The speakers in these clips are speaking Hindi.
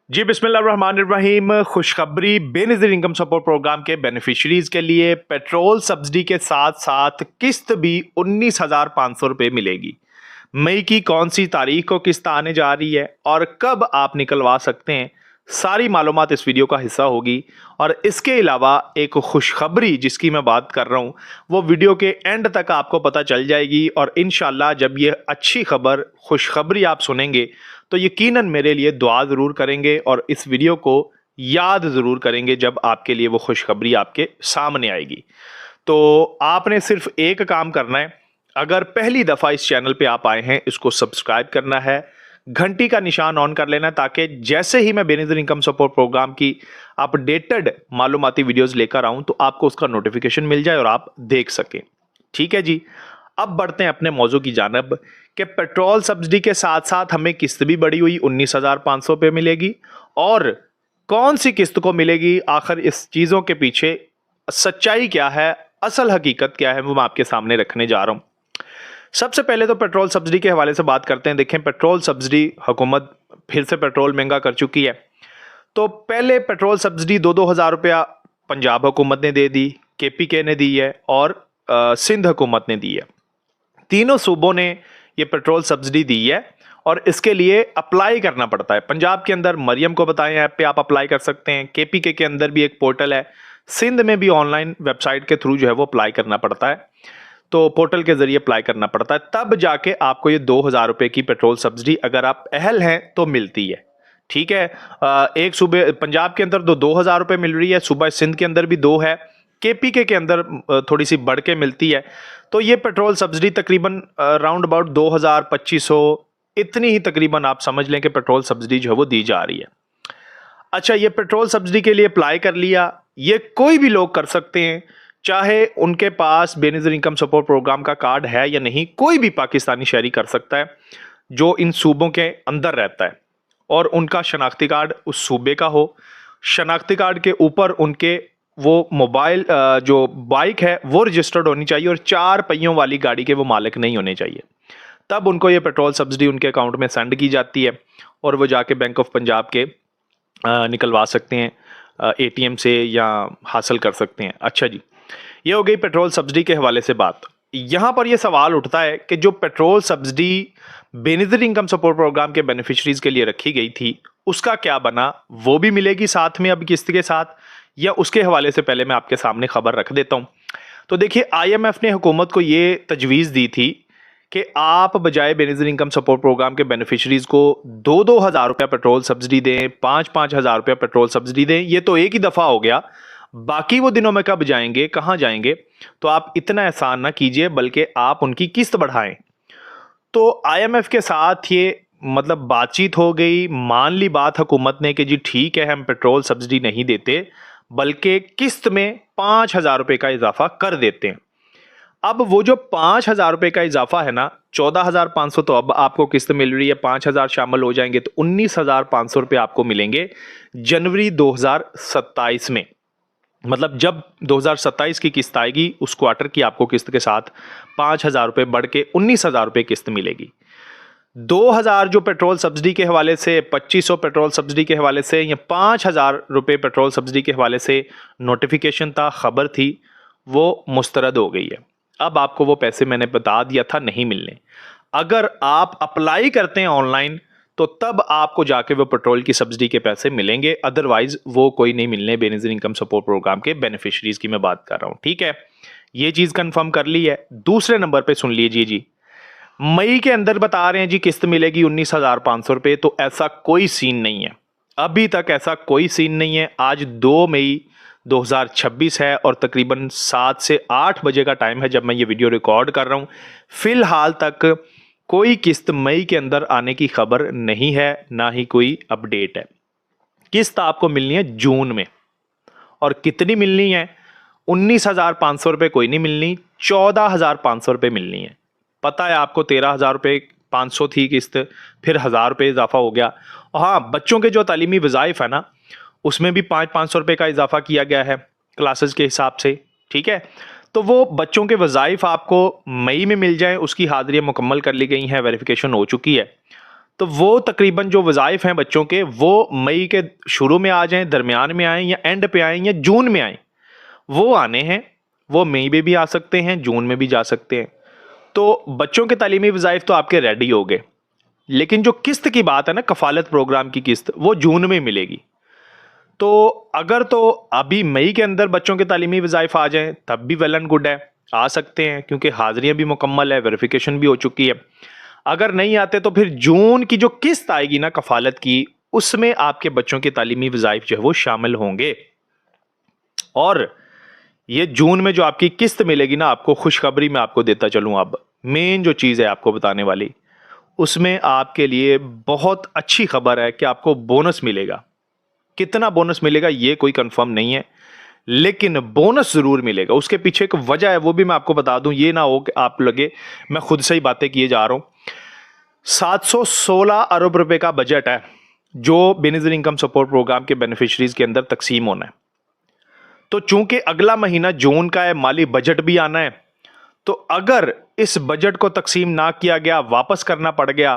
जी बिस्मिल्लाहिर्रहमानिर्रहीम। खुशखबरी, बेनज़ीर इनकम सपोर्ट प्रोग्राम के बेनिफिशरीज़ के लिए पेट्रोल सब्सिडी के साथ साथ किस्त भी 19,500 रुपये मिलेगी। मई की कौन सी तारीख को किस्त आने जा रही है और कब आप निकलवा सकते हैं, सारी मालूमात इस वीडियो का हिस्सा होगी। और इसके अलावा एक खुशखबरी जिसकी मैं बात कर रहा हूँ वो वीडियो के एंड तक आपको पता चल जाएगी। और इंशाल्लाह जब ये अच्छी खबर, खुशखबरी आप सुनेंगे तो यकीनन मेरे लिए दुआ ज़रूर करेंगे और इस वीडियो को याद ज़रूर करेंगे जब आपके लिए वो खुशखबरी आपके सामने आएगी। तो आपने सिर्फ एक काम करना है। अगर पहली दफ़ा इस चैनल पे आप आए हैं, इसको सब्सक्राइब करना है, घंटी का निशान ऑन कर लेना ताकि जैसे ही मैं बेनज़ीर इनकम सपोर्ट प्रोग्राम की अपडेटेड मालूमाती वीडियोस लेकर आऊं तो आपको उसका नोटिफिकेशन मिल जाए और आप देख सकें। ठीक है जी। अब बढ़ते हैं अपने मौजू की जानब कि पेट्रोल सब्सिडी के साथ साथ हमें किस्त भी बढ़ी हुई 19,500 पे मिलेगी। और कौन सी किस्त को मिलेगी, आखिर इस चीज़ों के पीछे सच्चाई क्या है, असल हकीकत क्या है, वो मैं आपके सामने रखने जा रहा हूं। सबसे पहले तो पेट्रोल सब्सिडी के हवाले से बात करते हैं। देखें, पेट्रोल सब्सिडी हुकूमत फिर से पेट्रोल महंगा कर चुकी है। तो पहले पेट्रोल सब्सिडी 2-2 हज़ार रुपया पंजाब हुकूमत ने दे दी, केपीके ने दी है और सिंध हुकूमत ने दी है। तीनों सूबों ने ये पेट्रोल सब्सिडी दी है और इसके लिए अप्लाई करना पड़ता है। पंजाब के अंदर मरियम को बताएं ऐप पे आप अप्लाई कर सकते हैं। केपीके के अंदर भी एक पोर्टल है। सिंध में भी ऑनलाइन वेबसाइट के थ्रू जो है वो अप्लाई करना पड़ता है। तो पोर्टल के जरिए अप्लाई करना पड़ता है, तब जाके आपको ये 2,000 रुपए की पेट्रोल सब्सिडी अगर आप अहल हैं तो मिलती है। ठीक है। एक सूबे पंजाब के अंदर 2,000 रुपए मिल रही है, सूबा सिंध के अंदर भी 2 है, केपीके के अंदर थोड़ी सी बढ़ के मिलती है। तो ये पेट्रोल सब्सिडी तकरीबन राउंड अबाउट 2,000-2,500 इतनी ही तकरीबन आप समझ लें कि पेट्रोल सब्सिडी जो है वो दी जा रही है। अच्छा, ये पेट्रोल सब्सिडी के लिए अप्लाई कर लिया, ये कोई भी लोग कर सकते हैं, चाहे उनके पास बेनज़ीर इनकम सपोर्ट प्रोग्राम का कार्ड है या नहीं। कोई भी पाकिस्तानी शहरी कर सकता है जो इन सूबों के अंदर रहता है और उनका शनाख्ती कार्ड उस सूबे का हो। शनाख्ती कार्ड के ऊपर उनके वो मोबाइल जो बाइक है वो रजिस्टर्ड होनी चाहिए और 4 पहियों वाली गाड़ी के वो मालिक नहीं होने चाहिए। तब उनको ये पेट्रोल सब्सिडी उनके अकाउंट में सेंड की जाती है और वो जाके बैंक ऑफ पंजाब के निकलवा सकते हैं, एटीएम से या हासिल कर सकते हैं। अच्छा जी, ये हो गई पेट्रोल सब्सिडी के हवाले से बात। यहाँ पर यह सवाल उठता है कि जो petrol subsidy Benazir income support programme के बेनिफिशरीज के लिए रखी गई थी उसका क्या बना, वो भी मिलेगी साथ में अब किस्त के साथ, या उसके हवाले से पहले मैं आपके सामने खबर रख देता हूँ। तो देखिए, आईएमएफ ने हुकूमत को ये तजवीज़ दी थी कि आप बजाय बेनज़ीर इनकम सपोर्ट प्रोग्राम के बेनिफिशरीज को 2-2 हज़ार रुपया पेट्रोल सब्सिडी दें, 5-5 हज़ार रुपया पेट्रोल सब्सिडी दें। ये तो एक ही दफ़ा हो गया, बाकी वो दिनों में कब जाएंगे, कहाँ जाएंगे। तो आप इतना एहसान ना कीजिए बल्कि आप उनकी किस्त बढ़ाएं। तो आईएमएफ के साथ ये मतलब बातचीत हो गई, मान ली बात हुकूमत ने कि जी ठीक है, हम पेट्रोल सब्सिडी नहीं देते बल्कि किस्त में 5,000 रुपये का इजाफा कर देते हैं। अब वो जो 5,000 रुपये का इजाफा है ना, 14,500 तो अब आपको किस्त मिल रही है, 5,000 शामिल हो जाएंगे तो 19,500 रुपये आपको मिलेंगे जनवरी 2027 में। मतलब जब 2027 की किस्त आएगी उस क्वार्टर की आपको किस्त के साथ 5,000 रुपये बढ़ के 19,000 रुपये किस्त मिलेगी। 2,000 जो पेट्रोल सब्सिडी के हवाले से, 2,500 पेट्रोल सब्सिडी के हवाले से या 5,000 रुपये पेट्रोल सब्सिडी के हवाले से नोटिफिकेशन था, खबर थी, वो मुस्तरद हो गई है। अब आपको वो पैसे मैंने बता दिया था नहीं मिलने। अगर आप अप्लाई करते हैं ऑनलाइन तो तब आपको जाके वो पेट्रोल की सब्सिडी के पैसे मिलेंगे, अदरवाइज वो कोई नहीं मिलने। बेनज़ीर इनकम सपोर्ट प्रोग्राम के बेनिफिशरीज की मैं बात कर रहा हूं। ठीक है, ये चीज कंफर्म कर ली है। दूसरे नंबर पे सुन लीजिए जी, मई के अंदर बता रहे हैं जी किस्त मिलेगी 19,500 रुपये। तो ऐसा कोई सीन नहीं है, अभी तक ऐसा कोई सीन नहीं है। आज 2 मई 2026 है और तकरीबन 7 से 8 बजे का टाइम है जब मैं ये वीडियो रिकॉर्ड कर रहा हूं। फिलहाल तक कोई किस्त मई के अंदर आने की खबर नहीं है, ना ही कोई अपडेट है। किस्त आपको मिलनी है जून में, और कितनी मिलनी है? 19,500 रुपये कोई नहीं मिलनी, 14,500 रुपये मिलनी है। पता है आपको 13,000 रुपये 500 थी किस्त, फिर 1,000 रुपये इजाफा हो गया। और हाँ, बच्चों के जो तालीमी वज़ाइफ है ना, उसमें भी 500 रुपये का इजाफा किया गया है क्लासेस के हिसाब से। ठीक है, तो वो बच्चों के वज़ाइफ आपको मई में मिल जाए, उसकी हाज़िरियाँ मुकम्मल कर ली गई हैं, वेरिफिकेशन हो चुकी है। तो वो तकरीबन जो वज़ाइफ हैं बच्चों के, वो मई के शुरू में आ जाएं, दरमियान में आएँ या एंड पे आएँ या जून में आएँ, वो आने हैं। वो मई में भी आ सकते हैं, जून में भी जा सकते हैं। तो बच्चों के तालीमी वज़ाइफ तो आपके रेडी हो गए, लेकिन जो किस्त की बात है ना, कफ़ालत प्रोग्राम की किस्त, वो जून में मिलेगी। तो अगर तो अभी मई के अंदर बच्चों के तालीमी वज़ाइफ आ जाएं तब भी वेल एंड गुड है, आ सकते हैं, क्योंकि हाज़िरियाँ भी मुकम्मल है, वेरिफिकेशन भी हो चुकी है। अगर नहीं आते तो फिर जून की जो किस्त आएगी ना कफ़ालत की, उसमें आपके बच्चों के तालीमी वज़ाइफ जो है वो शामिल होंगे। और ये जून में जो आपकी किस्त मिलेगी ना, आपको खुशखबरी मैं आपको देता चलूँ, अब मेन जो चीज़ है आपको बताने वाली, उसमें आपके लिए बहुत अच्छी खबर है कि आपको बोनस मिलेगा। कितना बोनस मिलेगा ये कोई कंफर्म नहीं है, लेकिन बोनस जरूर मिलेगा। उसके पीछे एक वजह है, वो भी मैं आपको बता दूं, ये ना हो कि आप लगे मैं खुद से ही बातें किए जा रहा हूं। 716 अरब रुपए का बजट है जो बेनिफिट इनकम सपोर्ट प्रोग्राम के बेनिफिशरीज के अंदर तकसीम होना है। तो चूंकि अगला महीना जून का है, माली बजट भी आना है, तो अगर इस बजट को तकसीम ना किया गया, वापस करना पड़ गया,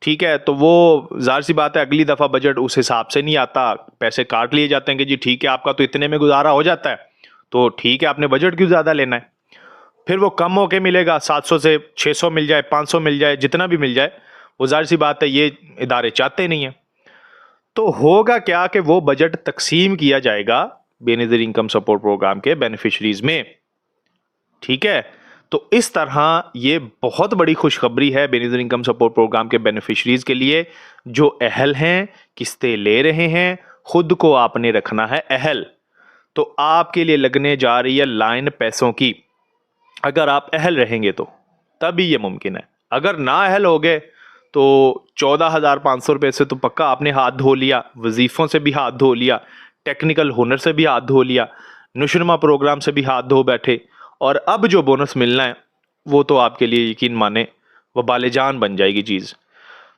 ठीक है, तो वो ज़ाहिर सी बात है अगली दफ़ा बजट उस हिसाब से नहीं आता, पैसे काट लिए जाते हैं कि जी ठीक है आपका तो इतने में गुजारा हो जाता है, तो ठीक है आपने बजट क्यों ज़्यादा लेना है। फिर वो कम होके मिलेगा, 700 से 600 मिल जाए, 500 मिल जाए, जितना भी मिल जाए, वो ज़ाहिर सी बात है ये इदारे चाहते नहीं हैं। तो होगा क्या कि वो बजट तकसीम किया जाएगा बेनिफिट इनकम सपोर्ट प्रोग्राम के बेनिफिशरीज में, ठीक है। तो इस तरह ये बहुत बड़ी खुशखबरी है बेनिफिट इनकम सपोर्ट प्रोग्राम के बेनिफिशरीज के लिए जो अहल हैं, किस्तें ले रहे हैं, खुद को आपने रखना है अहल। तो आपके लिए लगने जा रही है लाइन पैसों की। अगर आप अहल रहेंगे तो तभी ये मुमकिन है। अगर ना अहल हो गए तो 14,500 रुपये से तो पक्का आपने हाथ धो लिया, वजीफ़ों से भी हाथ धो लिया, टेक्निकल हुनर से भी हाथ धो लिया, नुशरमा प्रोग्राम से भी हाथ धो बैठे, और अब जो बोनस मिलना है वो तो आपके लिए यकीन माने वबाल जान बन जाएगी चीज़।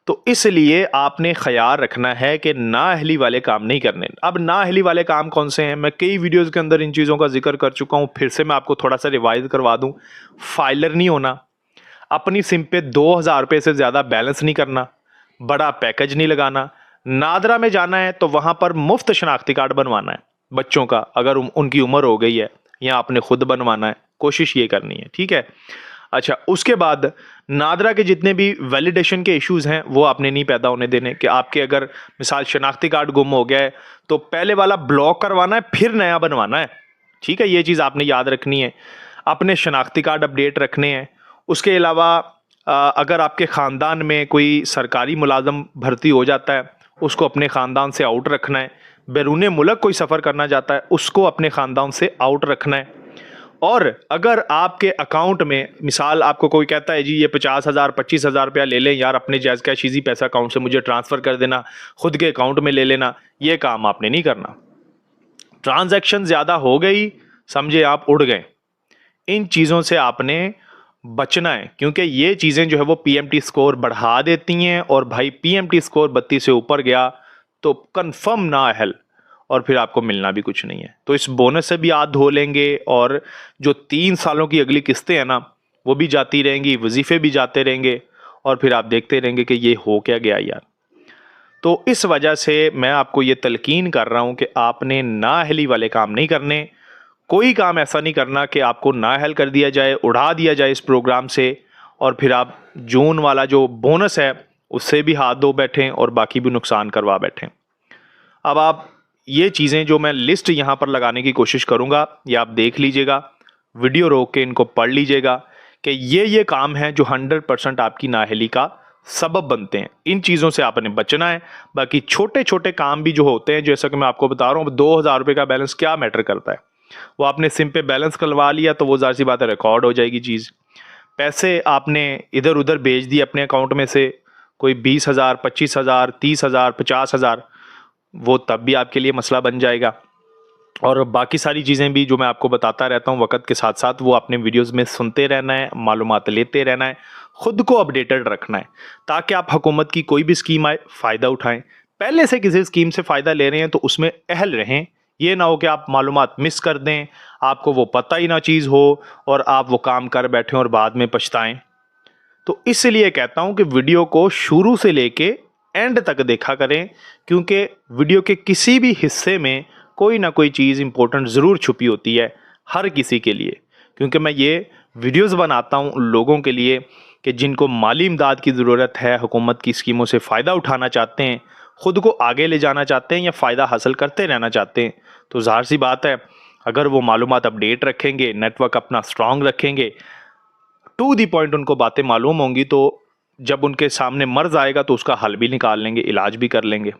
तो इसलिए आपने ख्याल रखना है कि नाअहली वाले काम नहीं करने। अब नाअहली वाले काम कौन से हैं, मैं कई वीडियोस के अंदर इन चीज़ों का जिक्र कर चुका हूँ, फिर से मैं आपको थोड़ा सा रिवाइज करवा दूँ। फाइलर नहीं होना, अपनी सिम पे 2,000 रुपये से ज़्यादा बैलेंस नहीं करना, बड़ा पैकेज नहीं लगाना, नादरा में जाना है तो वहाँ पर मुफ्त शनाख्ती कार्ड बनवाना है बच्चों का, अगर उनकी उम्र हो गई है, या आपने खुद बनवाना है, कोशिश ये करनी है, ठीक है। अच्छा, उसके बाद नादरा के जितने भी वैलिडेशन के इश्यूज हैं वो आपने नहीं पैदा होने देने, कि आपके अगर मिसाल शनाख्ती कार्ड गुम हो गया है तो पहले वाला ब्लॉक करवाना है फिर नया बनवाना है, ठीक है। ये चीज़ आपने याद रखनी है। अपने शनाख्ती कार्ड अपडेट रखने हैं। उसके अलावा अगर आपके ख़ानदान में कोई सरकारी मुलाजम भर्ती हो जाता है, उसको अपने ख़ानदान से आउट रखना है। बैरून मुल्क कोई सफ़र करना चाहता है, उसको अपने ख़ानदान से आउट रखना है। और अगर आपके अकाउंट में मिसाल आपको कोई कहता है जी ये 50,000 25,000 रुपया ले लें यार, अपने जायज़ कैश इजी पैसा अकाउंट से मुझे ट्रांसफ़र कर देना, खुद के अकाउंट में ले लेना, ये काम आपने नहीं करना। ट्रांजैक्शन ज़्यादा हो गई, समझे आप उड़ गए। इन चीज़ों से आपने बचना है, क्योंकि ये चीज़ें जो है वो पीएमटी स्कोर बढ़ा देती हैं, और भाई पीएमटी स्कोर 32 से ऊपर गया तो कंफर्म नाअहल, और फिर आपको मिलना भी कुछ नहीं है। तो इस बोनस से भी हाथ धो लेंगे, और जो 3 सालों की अगली किस्तें हैं ना वो भी जाती रहेंगी, वजीफ़े भी जाते रहेंगे, और फिर आप देखते रहेंगे कि ये हो क्या गया यार। तो इस वजह से मैं आपको ये तलकीन कर रहा हूँ कि आपने नाअहली वाले काम नहीं करने। कोई काम ऐसा नहीं करना कि आपको नाअहल कर दिया जाए, उड़ा दिया जाए इस प्रोग्राम से, और फिर आप जून वाला जो बोनस है उससे भी हाथ धो बैठें और बाकी भी नुकसान करवा बैठें। अब आप ये चीज़ें जो मैं लिस्ट यहाँ पर लगाने की कोशिश करूँगा, ये आप देख लीजिएगा, वीडियो रोक के इनको पढ़ लीजिएगा कि ये काम हैं जो 100% आपकी नाअहली का सबब बनते हैं। इन चीज़ों से आपने बचना है। बाकी छोटे छोटे काम भी जो होते हैं, जैसा कि मैं आपको बता रहा हूँ, 2,000 रुपये का बैलेंस क्या मैटर करता है, वो आपने सिम पे बैलेंस करवा लिया तो वो ज़ाहिर सी बात है रिकॉर्ड हो जाएगी चीज़। पैसे आपने इधर उधर भेज दिए अपने अकाउंट में से, कोई 20,000 25,000 30,000 50,000, वो तब भी आपके लिए मसला बन जाएगा। और बाकी सारी चीज़ें भी जो मैं आपको बताता रहता हूँ वक्त के साथ साथ, वो अपने वीडियोस में सुनते रहना है, मालूमात लेते रहना है, ख़ुद को अपडेटेड रखना है, ताकि आप हुकूमत की कोई भी स्कीम आए फ़ायदा उठाएं। पहले से किसी स्कीम से फ़ायदा ले रहे हैं तो उसमें अहल रहें। ये ना हो कि आप मालूमात मिस कर दें, आपको वो पता ही ना चीज़ हो और आप वो काम कर बैठें और बाद में पछताएं। तो इसलिए कहता हूं कि वीडियो को शुरू से लेके एंड तक देखा करें, क्योंकि वीडियो के किसी भी हिस्से में कोई ना कोई चीज़ इंपॉर्टेंट ज़रूर छुपी होती है हर किसी के लिए। क्योंकि मैं ये वीडियोस बनाता हूं उन लोगों के लिए कि जिनको माली इमदाद की ज़रूरत है, हुकूमत की स्कीमों से फ़ायदा उठाना चाहते हैं, ख़ुद को आगे ले जाना चाहते हैं या फ़ायदा हासिल करते रहना चाहते हैं। तो ज़ाहिर सी बात है, अगर वो मालूमात अपडेट रखेंगे, नेटवर्क अपना स्ट्रॉन्ग रखेंगे, टू दी पॉइंट उनको बातें मालूम होंगी, तो जब उनके सामने मर्ज़ आएगा तो उसका हल भी निकाल लेंगे, इलाज भी कर लेंगे।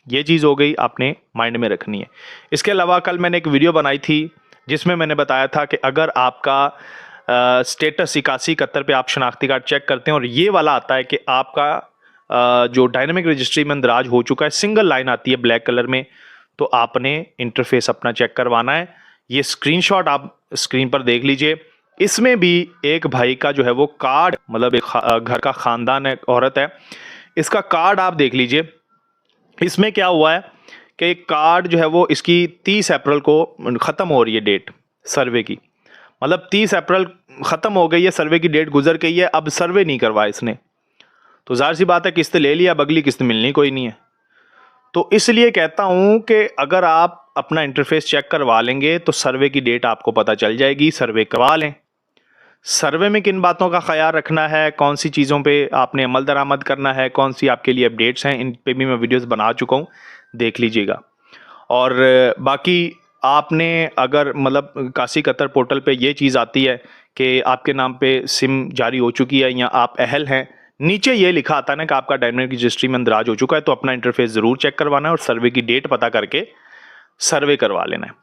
ये चीज़ हो गई, आपने माइंड में रखनी है। इसके अलावा कल मैंने एक वीडियो बनाई थी जिसमें मैंने बताया था कि अगर आपका स्टेटस 8171 पे आप शनाख्ती कार्ड चेक करते हैं और ये वाला आता है कि आपका जो डायनामिक रजिस्ट्री में इंदराज हो चुका है, सिंगल लाइन आती है ब्लैक कलर में, तो आपने इंटरफेस अपना चेक करवाना है। ये स्क्रीनशॉट आप स्क्रीन पर देख लीजिए। इसमें भी एक भाई का जो है वो कार्ड, मतलब एक घर का ख़ानदान है, औरत है, इसका कार्ड आप देख लीजिए। इसमें क्या हुआ है कि एक कार्ड जो है वो इसकी 30 अप्रैल को ख़त्म हो रही है डेट सर्वे की, मतलब 30 अप्रैल ख़त्म हो गई है, सर्वे की डेट गुजर गई है, अब सर्वे नहीं करवाया इसने। तो ज़ाहिर सी बात है किस्त ले लिया, अब अगली किस्त मिलनी कोई नहीं है। तो इसलिए कहता हूँ कि अगर आप अपना इंटरफेस चेक करवा लेंगे तो सर्वे की डेट आपको पता चल जाएगी, सर्वे करवा लें। सर्वे में किन बातों का ख्याल रखना है, कौन सी चीज़ों पे आपने अमल दरामद करना है, कौन सी आपके लिए अपडेट्स हैं, इन पे भी मैं वीडियोस बना चुका हूँ, देख लीजिएगा। और बाकी आपने अगर मतलब 8171 पोर्टल पे ये चीज़ आती है कि आपके नाम पे सिम जारी हो चुकी है या आप अहल हैं, नीचे ये लिखा आता है ना कि आपका डायनामिक रजिस्ट्री में इंदराज हो चुका है, तो अपना इंटरफेस ज़रूर चेक करवाना है और सर्वे की डेट पता करके सर्वे करवा लेना है,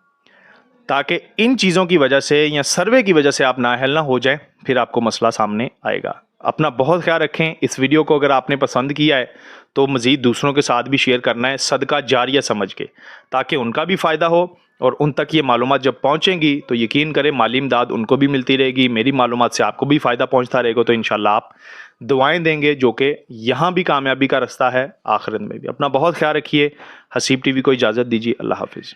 ताकि इन चीज़ों की वजह से या सर्वे की वजह से आप नाअहल ना हो जाएं, फिर आपको मसला सामने आएगा। अपना बहुत ख्याल रखें। इस वीडियो को अगर आपने पसंद किया है तो मज़ीद दूसरों के साथ भी शेयर करना है, सदका जारिया समझ के, ताकि उनका भी फ़ायदा हो और उन तक ये मालूमात जब पहुँचेंगी तो यकीन करें माली इमदाद उनको भी मिलती रहेगी, मेरी मालूमात से आपको भी फ़ायदा पहुँचता रहेगा। तो इंशाल्लाह आप दुआएँ देंगे, जो कि यहाँ भी कामयाबी का रास्ता है, आखिरत में भी। अपना बहुत ख्याल रखिए। हसीब टीवी को इजाज़त दीजिए। अल्लाह हाफिज़।